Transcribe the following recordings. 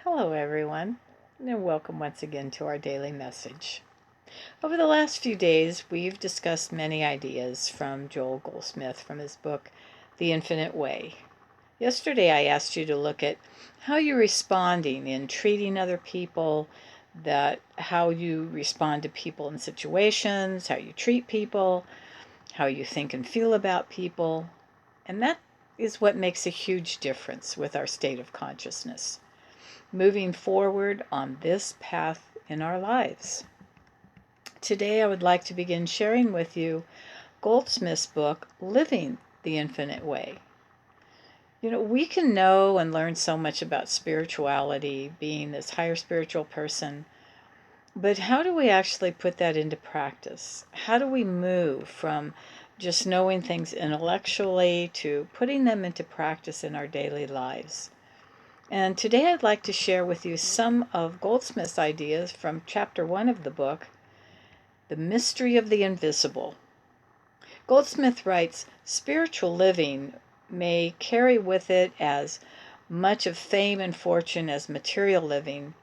Hello, everyone, and welcome once again to our daily message. Over the last few days, we've discussed many ideas from Joel Goldsmith from his book, The Infinite Way. Yesterday, I asked you to look at how you're responding in treating other people, how you respond to people in situations, how you treat people, how you think and feel about people, and that is what makes a huge difference with our state of consciousness moving forward on this path in our lives. Today, I would like to begin sharing with you Goldsmith's book, Living the Infinite Way. We can know and learn so much about spirituality, being this higher spiritual person, but how do we actually put that into practice? How do we move from just knowing things intellectually to putting them into practice in our daily lives? And today I'd like to share with you some of Goldsmith's ideas from chapter 1 of the book, The Mystery of the Invisible. Goldsmith writes, spiritual living may carry with it as much of fame and fortune as material living,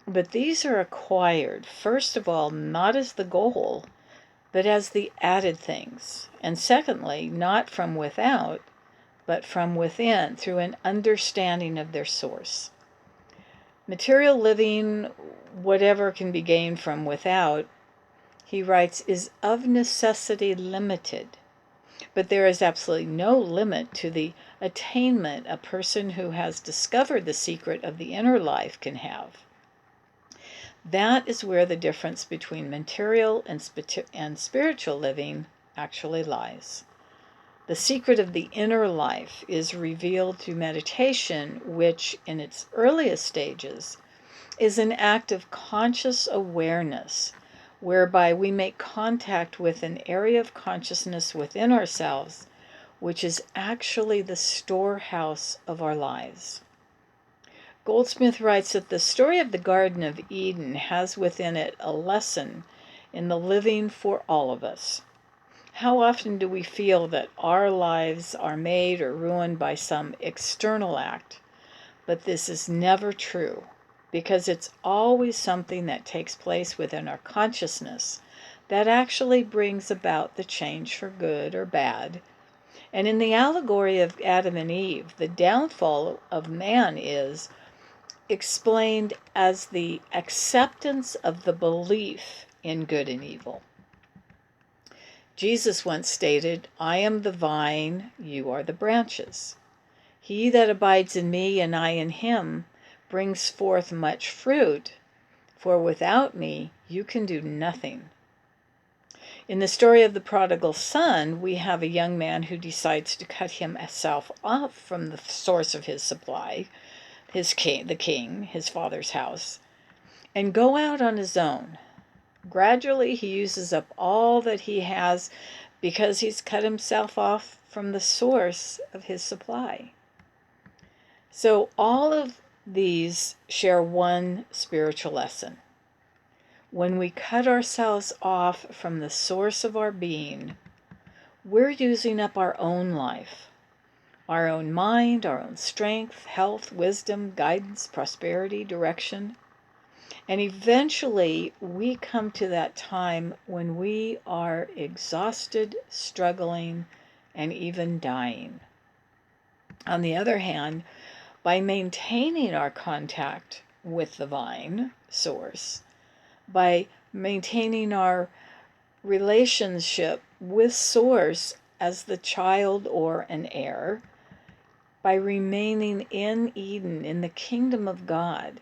but these are acquired, first of all, not as the goal, but as the added things, and secondly, not from without, but from within through an understanding of their source. Material living, whatever can be gained from without, he writes, is of necessity limited, but there is absolutely no limit to the attainment a person who has discovered the secret of the inner life can have. That is where the difference between material and spiritual living actually lies. The secret of the inner life is revealed through meditation, which, in its earliest stages, is an act of conscious awareness, whereby we make contact with an area of consciousness within ourselves, which is actually the storehouse of our lives. Goldsmith writes that the story of the Garden of Eden has within it a lesson in the living for all of us. How often do we feel that our lives are made or ruined by some external act? But this is never true, because it's always something that takes place within our consciousness that actually brings about the change for good or bad. And in the allegory of Adam and Eve, the downfall of man is explained as the acceptance of the belief in good and evil. Jesus once stated, I am the vine, you are the branches. He that abides in me and I in him brings forth much fruit, for without me you can do nothing. In the story of the prodigal son, we have a young man who decides to cut himself off from the source of his supply, the king, his father's house, and go out on his own. Gradually, he uses up all that he has because he's cut himself off from the source of his supply. So all of these share one spiritual lesson. When we cut ourselves off from the source of our being, we're using up our own life, our own mind, our own strength, health, wisdom, guidance, prosperity, direction. And eventually, we come to that time when we are exhausted, struggling, and even dying. On the other hand, by maintaining our contact with the vine source, by maintaining our relationship with source as the child or an heir, by remaining in Eden, in the kingdom of God,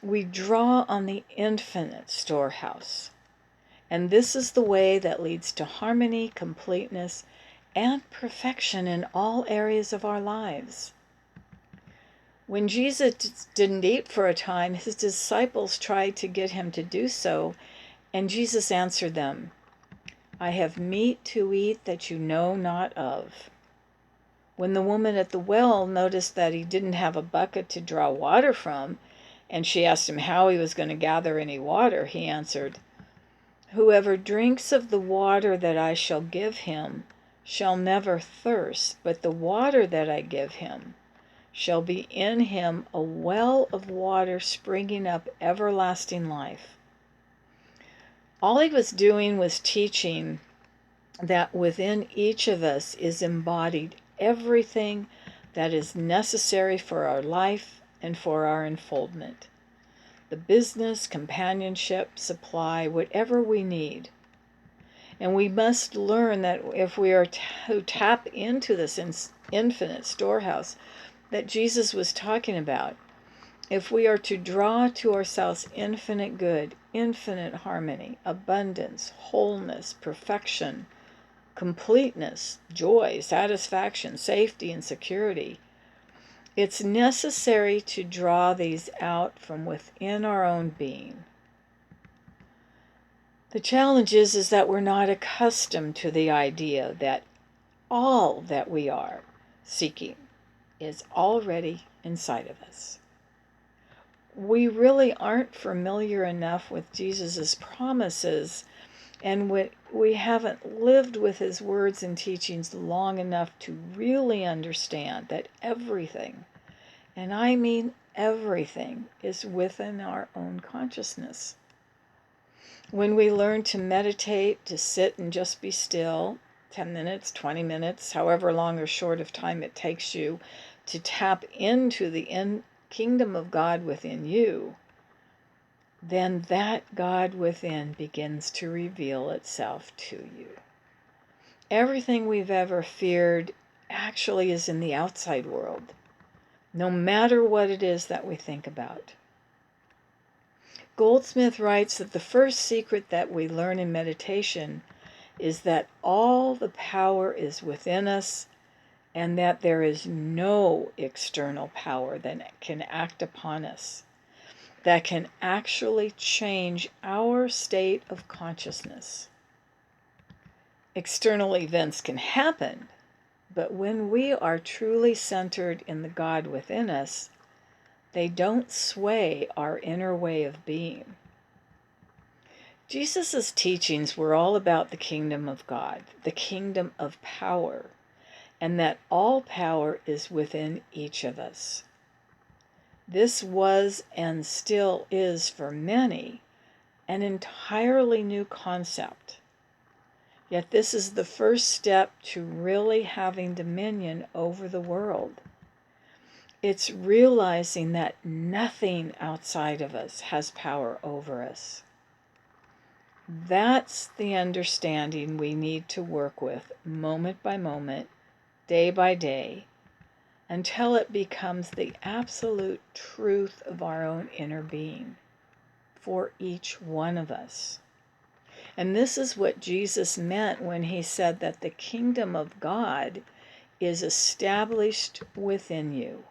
we draw on the infinite storehouse. And this is the way that leads to harmony, completeness, and perfection in all areas of our lives. When Jesus didn't eat for a time, his disciples tried to get him to do so, and Jesus answered them, I have meat to eat that you know not of. When the woman at the well noticed that he didn't have a bucket to draw water from, and she asked him how he was going to gather any water, he answered, Whoever drinks of the water that I shall give him shall never thirst, but the water that I give him shall be in him a well of water springing up everlasting life. All he was doing was teaching that within each of us is embodied everything that is necessary for our life and for our unfoldment. The business, companionship, supply, whatever we need. And we must learn that if we are to tap into this infinite storehouse that Jesus was talking about, if we are to draw to ourselves infinite good, infinite harmony, abundance, wholeness, perfection, completeness, joy, satisfaction, safety, and security, it's necessary to draw these out from within our own being. The challenge is that we're not accustomed to the idea that all that we are seeking is already inside of us. We really aren't familiar enough with Jesus' promises, and we haven't lived with his words and teachings long enough to really understand that everything, and I mean everything, is within our own consciousness. When we learn to meditate, to sit and just be still, 10 minutes, 20 minutes, however long or short of time it takes you to tap into the kingdom of God within you, then that God within begins to reveal itself to you. Everything we've ever feared actually is in the outside world, no matter what it is that we think about. Goldsmith writes that the first secret that we learn in meditation is that all the power is within us and that there is no external power that can act upon us, that can actually change our state of consciousness. External events can happen, but when we are truly centered in the God within us, they don't sway our inner way of being. Jesus' teachings were all about the kingdom of God, the kingdom of power, and that all power is within each of us. This was and still is for many an entirely new concept. Yet this is the first step to really having dominion over the world. It's realizing that nothing outside of us has power over us. That's the understanding we need to work with moment by moment, day by day, until it becomes the absolute truth of our own inner being for each one of us. And this is what Jesus meant when he said that the kingdom of God is established within you.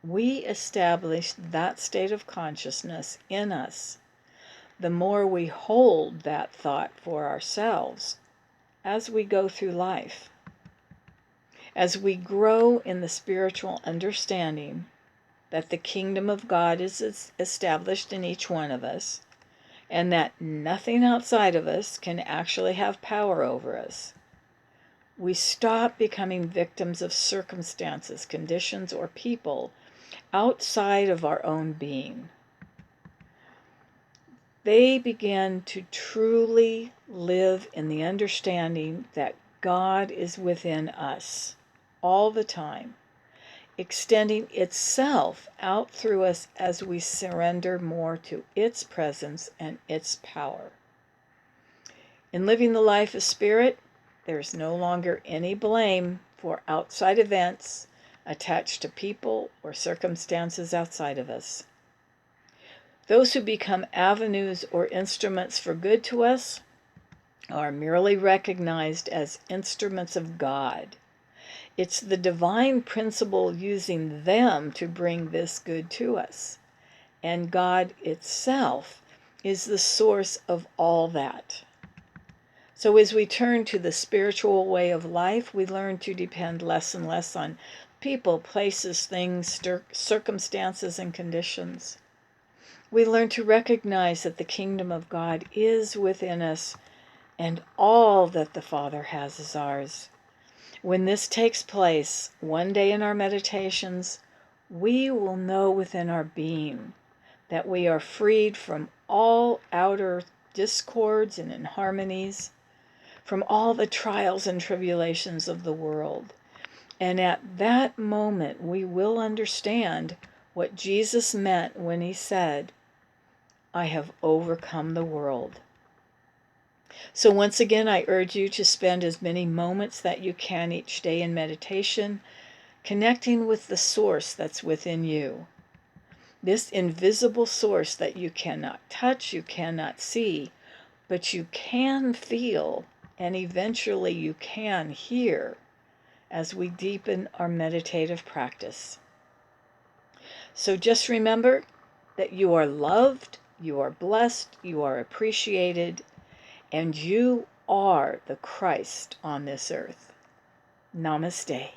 We establish that state of consciousness in us the more we hold that thought for ourselves as we go through life. As we grow in the spiritual understanding that the kingdom of God is established in each one of us, and that nothing outside of us can actually have power over us, we stop becoming victims of circumstances, conditions, or people outside of our own being. They begin to truly live in the understanding that God is within us all the time, extending itself out through us as we surrender more to its presence and its power. In living the life of spirit, there is no longer any blame for outside events attached to people or circumstances outside of us. Those who become avenues or instruments for good to us are merely recognized as instruments of God. It's the divine principle using them to bring this good to us. And God itself is the source of all that. So as we turn to the spiritual way of life, we learn to depend less and less on people, places, things, circumstances, and conditions. We learn to recognize that the kingdom of God is within us and all that the Father has is ours. When this takes place one day in our meditations, we will know within our being that we are freed from all outer discords and inharmonies, from all the trials and tribulations of the world. And at that moment, we will understand what Jesus meant when he said, I have overcome the world. So once again, I urge you to spend as many moments that you can each day in meditation, connecting with the source that's within you. This invisible source that you cannot touch, you cannot see, but you can feel, and eventually you can hear as we deepen our meditative practice. So just remember that you are loved, you are blessed, you are appreciated, and you are the Christ on this earth. Namaste.